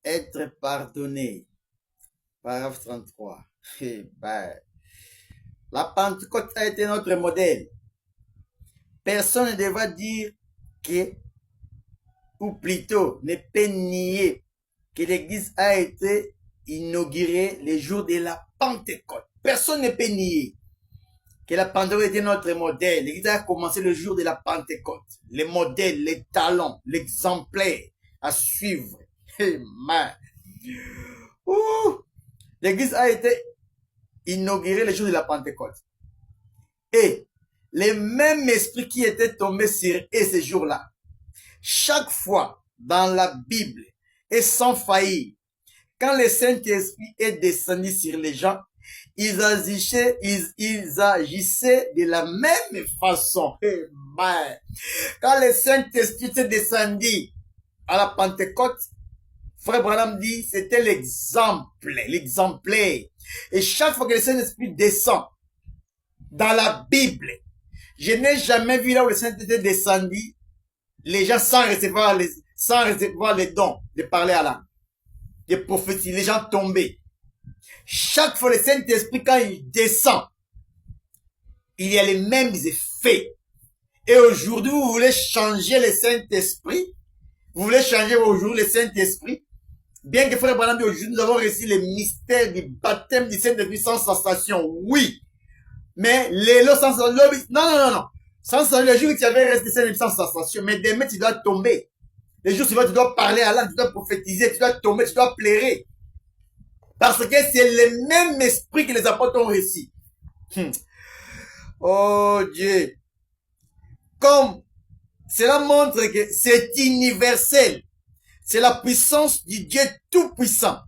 être pardonné. Paragraphe 33. Eh ben, la Pentecôte a été notre modèle. Personne ne devra dire que, ou plutôt ne peut nier que l'Église a été inaugurée le jour de la Pentecôte. Personne ne peut nier que la Pentecôte était notre modèle. L'Église a commencé le jour de la Pentecôte. Les modèles, les talents, l'exemplaire à suivre. Amen. L'Église a été inaugurée le jour de la Pentecôte. Et le même esprit qui était tombé sur eux ce jour-là, chaque fois dans la Bible et sans faillir, quand le Saint-Esprit est descendu sur les gens, ils agissaient de la même façon. Amen. Quand le Saint-Esprit est descendu à la Pentecôte, Frère Branham dit, c'était l'exemplaire. Et chaque fois que le Saint-Esprit descend dans la Bible, je n'ai jamais vu là où le Saint-Esprit est descendu, les gens sans recevoir les dons de parler à langue, de prophétie, les gens tombés. Chaque fois le Saint-Esprit, quand il descend, il y a les mêmes effets. Et aujourd'hui, vous voulez changer le Saint-Esprit, vous voulez changer aujourd'hui le Saint-Esprit, bien que Frère Branham dit aujourd'hui, nous avons reçu le mystère du baptême du Saint-Esprit sans sensation, oui. Mais les lots sans sensation, non. Sans sensation, le jour où tu avais resté Saint-Esprit sans sensation, mais demain tu dois tomber. Les jours suivants, tu dois parler à langue, tu dois prophétiser, tu dois tomber, tu dois plairer. Parce que c'est le même esprit que les apôtres ont reçu. Oh Dieu. Comme cela montre que c'est universel. C'est la puissance du Dieu Tout-Puissant.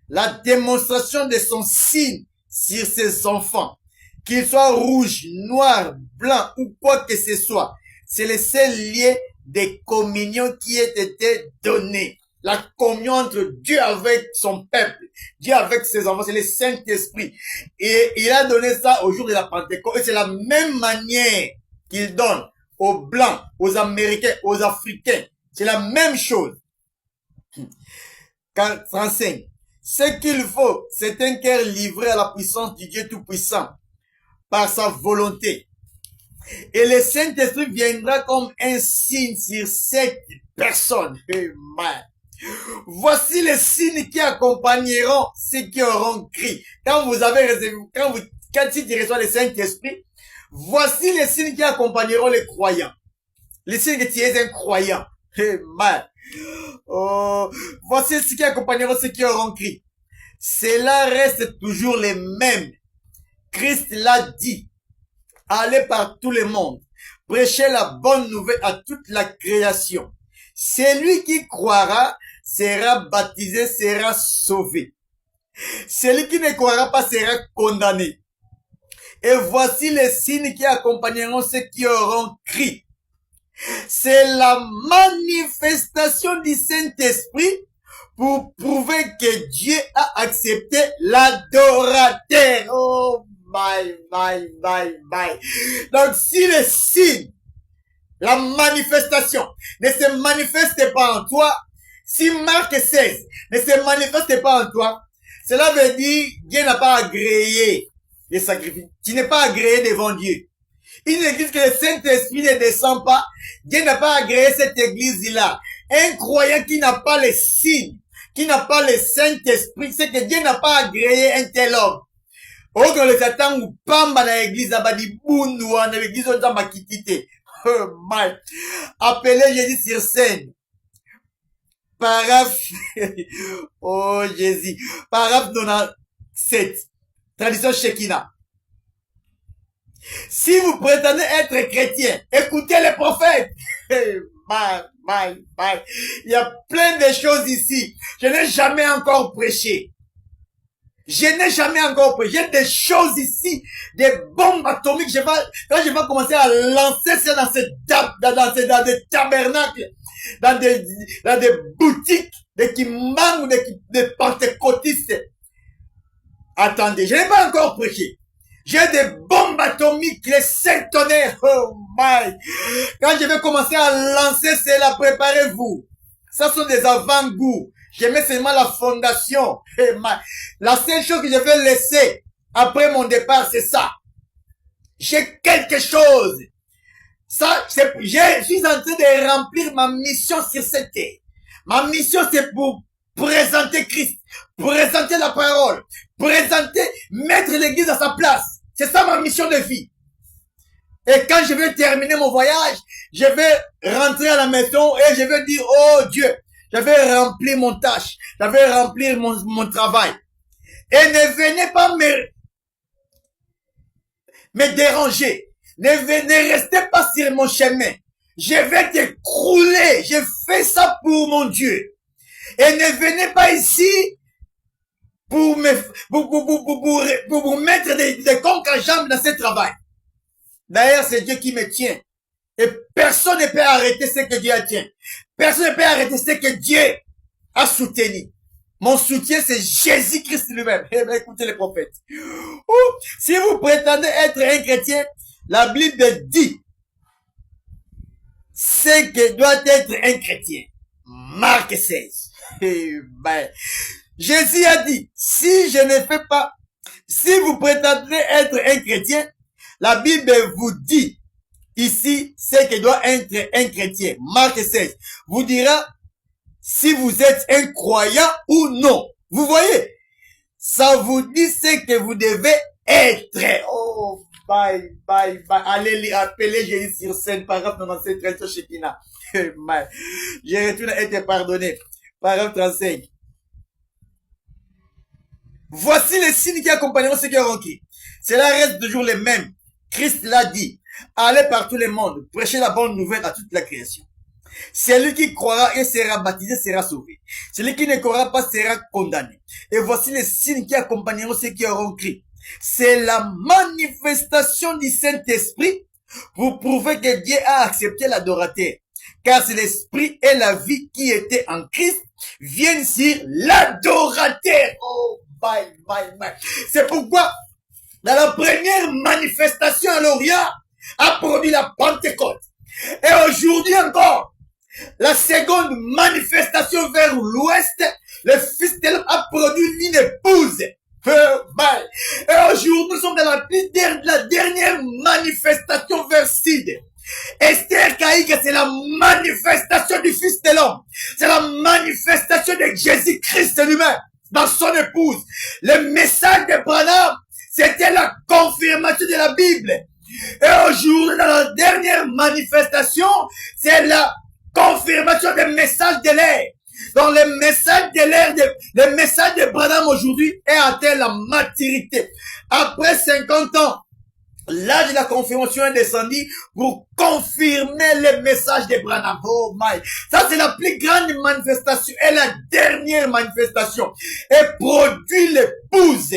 La démonstration de son signe sur ses enfants. Qu'ils soient rouges, noirs, blancs ou quoi que ce soit. C'est le seul lien de communion qui a été donné. La communion entre Dieu avec son peuple, Dieu avec ses enfants, c'est le Saint-Esprit. Et il a donné ça au jour de la Pentecôte. Et c'est la même manière qu'il donne aux Blancs, aux Américains, aux Africains. C'est la même chose. 35. Ce qu'il faut, c'est un cœur livré à la puissance du Dieu Tout-Puissant par sa volonté. Et le Saint-Esprit viendra comme un signe sur cette personne. Amen. Voici les signes qui accompagneront ceux qui auront crié. Quand tu reçois le Saint-Esprit, voici les signes qui accompagneront les croyants. Les signes que tu es un croyant. Amen. Oh, voici ce qui accompagneront ceux qui auront crié. Cela reste toujours les mêmes. Christ l'a dit. Allez par tout le monde. Prêchez la bonne nouvelle à toute la création. Celui qui croira sera baptisé, sera sauvé. Celui qui ne croira pas sera condamné. Et voici les signes qui accompagneront ceux qui auront crié. C'est la manifestation du Saint-Esprit pour prouver que Dieu a accepté l'adorateur. Oh, bye. Donc, si le signe, la manifestation ne se manifeste pas en toi, si Marc 16 ne se manifeste pas en toi, cela veut dire Dieu n'a pas agréé les sacrifices. Tu n'es pas agréé devant Dieu. Une église que le Saint-Esprit ne descend pas, Dieu n'a pas agréé cette église-là. Un croyant qui n'a pas les signes, qui n'a pas le Saint-Esprit, c'est que Dieu n'a pas agréé un tel homme. Oh, quand le Satan ou pamba dans l'église, abadi bundu, dans l'église, on t'a quitté. Oh, my. Appelez Jésus sur scène. Paragraphe, oh, Jésus. Paragraphe 97. Tradition Shekinah. Si vous prétendez être chrétien, écoutez les prophètes. Bye. Il y a plein de choses ici. Je n'ai jamais encore prêché. J'ai des choses ici, des bombes atomiques. Quand je vais commencer à lancer ça dans des tabernacles, dans des boutiques, des kimans ou des pentecôtistes. Attendez, je n'ai pas encore prêché. J'ai des bombes atomiques, les 5 tonnerres. Oh my. Quand je vais commencer à lancer cela, préparez-vous. Ça sont des avant-goûts. Je mets seulement la fondation. La seule chose que je vais laisser après mon départ, c'est ça. J'ai quelque chose. Ça, je suis en train de remplir ma mission sur cette terre. Ma mission, c'est pour présenter Christ, présenter la parole, mettre l'église à sa place. C'est ça ma mission de vie. Et quand je vais terminer mon voyage, je vais rentrer à la maison et je vais dire, oh Dieu, je vais remplir mon tâche, je vais remplir mon travail. Et ne venez pas me déranger. Ne restez pas sur mon chemin. Je vais t'écrouler. Je fais ça pour mon Dieu. Et ne venez pas ici pour vous mettre des conques à jambes dans ce travail. D'ailleurs, c'est Dieu qui me tient. Et personne ne peut arrêter ce que Dieu a tient. Personne ne peut arrêter ce que Dieu a soutenu. Mon soutien, c'est Jésus-Christ lui-même. Eh bien, écoutez les prophètes. Si vous prétendez être un chrétien, la Bible dit ce que doit être un chrétien. Marc 16. Eh ben, Jésus a dit, si vous prétendez être un chrétien, la Bible vous dit ici ce que doit être un chrétien. Marc 16 vous dira si vous êtes un croyant ou non. Vous voyez, ça vous dit ce que vous devez être. Oh, bye. Allez appeler Jésus sur scène, paragraphe 97, 13 Shekinah. Je retourne à être pardonné. Paragraphe 35. Voici les signes qui accompagneront ceux qui auront cru. Cela reste toujours les mêmes. Christ l'a dit. Allez par tout le monde, prêchez la bonne nouvelle à toute la création. Celui qui croira et sera baptisé sera sauvé. Celui qui ne croira pas sera condamné. Et voici les signes qui accompagneront ceux qui auront cru. C'est la manifestation du Saint-Esprit pour prouver que Dieu a accepté l'adorateur. Car c'est l'esprit et la vie qui étaient en Christ viennent sur l'adorateur. Oh, bye. C'est pourquoi, dans la première manifestation à l'Orient, a produit la Pentecôte. Et aujourd'hui encore, la seconde manifestation vers l'ouest, le Fils de l'homme a produit une épouse. Et aujourd'hui, nous sommes dans la dernière manifestation vers Sud. Esther Caïque, c'est la manifestation du Fils de l'homme. C'est la manifestation de Jésus-Christ lui-même dans son épouse. Le message de Branham, c'était la confirmation de la Bible. Et aujourd'hui, dans la dernière manifestation, c'est la confirmation des messages de l'air. Donc, le message de l'air, le message de Branham aujourd'hui est atteint la maturité. Après 50 ans, l'âge de la confirmation est descendu pour confirmer le message de Branham. Oh my. Ça, c'est la plus grande manifestation et la dernière manifestation. Et produit l'épouse.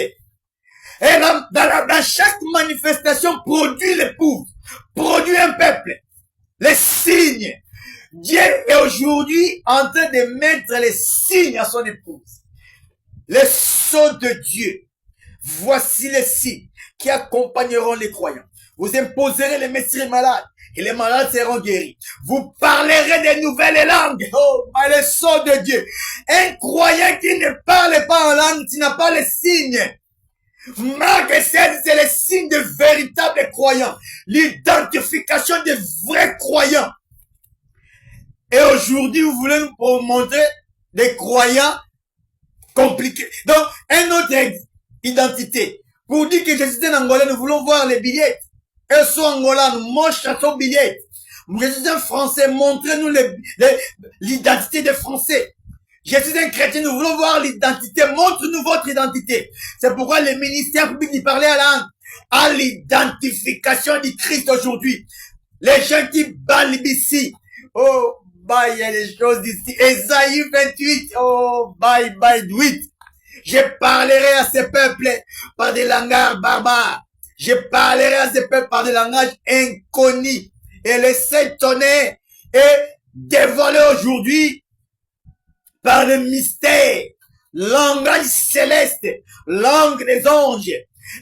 Et dans chaque manifestation, produit l'épouse, produit un peuple, les signes. Dieu est aujourd'hui en train de mettre les signes à son épouse. Les sceaux de Dieu. Voici les signes qui accompagneront les croyants. Vous imposerez les messieurs malades et les malades seront guéris. Vous parlerez des nouvelles langues. Oh, les sceaux de Dieu. Un croyant qui ne parle pas en langue, qui n'a pas les signes. Marc 16, c'est le signe de véritables croyants. L'identification des vrais croyants. Et aujourd'hui, vous voulez nous montrer des croyants compliqués. Donc, une autre identité. Pour dire que je suis un Angolais, nous voulons voir les billets. Eux sont Angolais, nous montrons billets. Je suis un Français, montrez-nous l'identité des Français. Je suis un chrétien, nous voulons voir l'identité. Montre-nous votre identité. C'est pourquoi le ministère public du parler à l'identification du Christ aujourd'hui. Les gens qui balent ici. Oh, bye, il y a des choses d'ici. Ésaïe 28. Oh, bye, 8. Je parlerai à ces peuples par des langages barbares. Je parlerai à ces peuples par des langages inconnus. Et les s'étonner et dévoiler aujourd'hui par le mystère, langage céleste, langue des anges.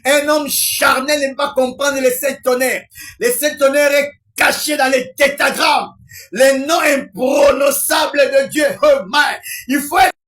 Un homme charnel ne peut pas comprendre les sept tonnerres. Les sept tonnerres est caché dans les tétagrammes. Les noms imprononçables de Dieu. Oh my. Il faut être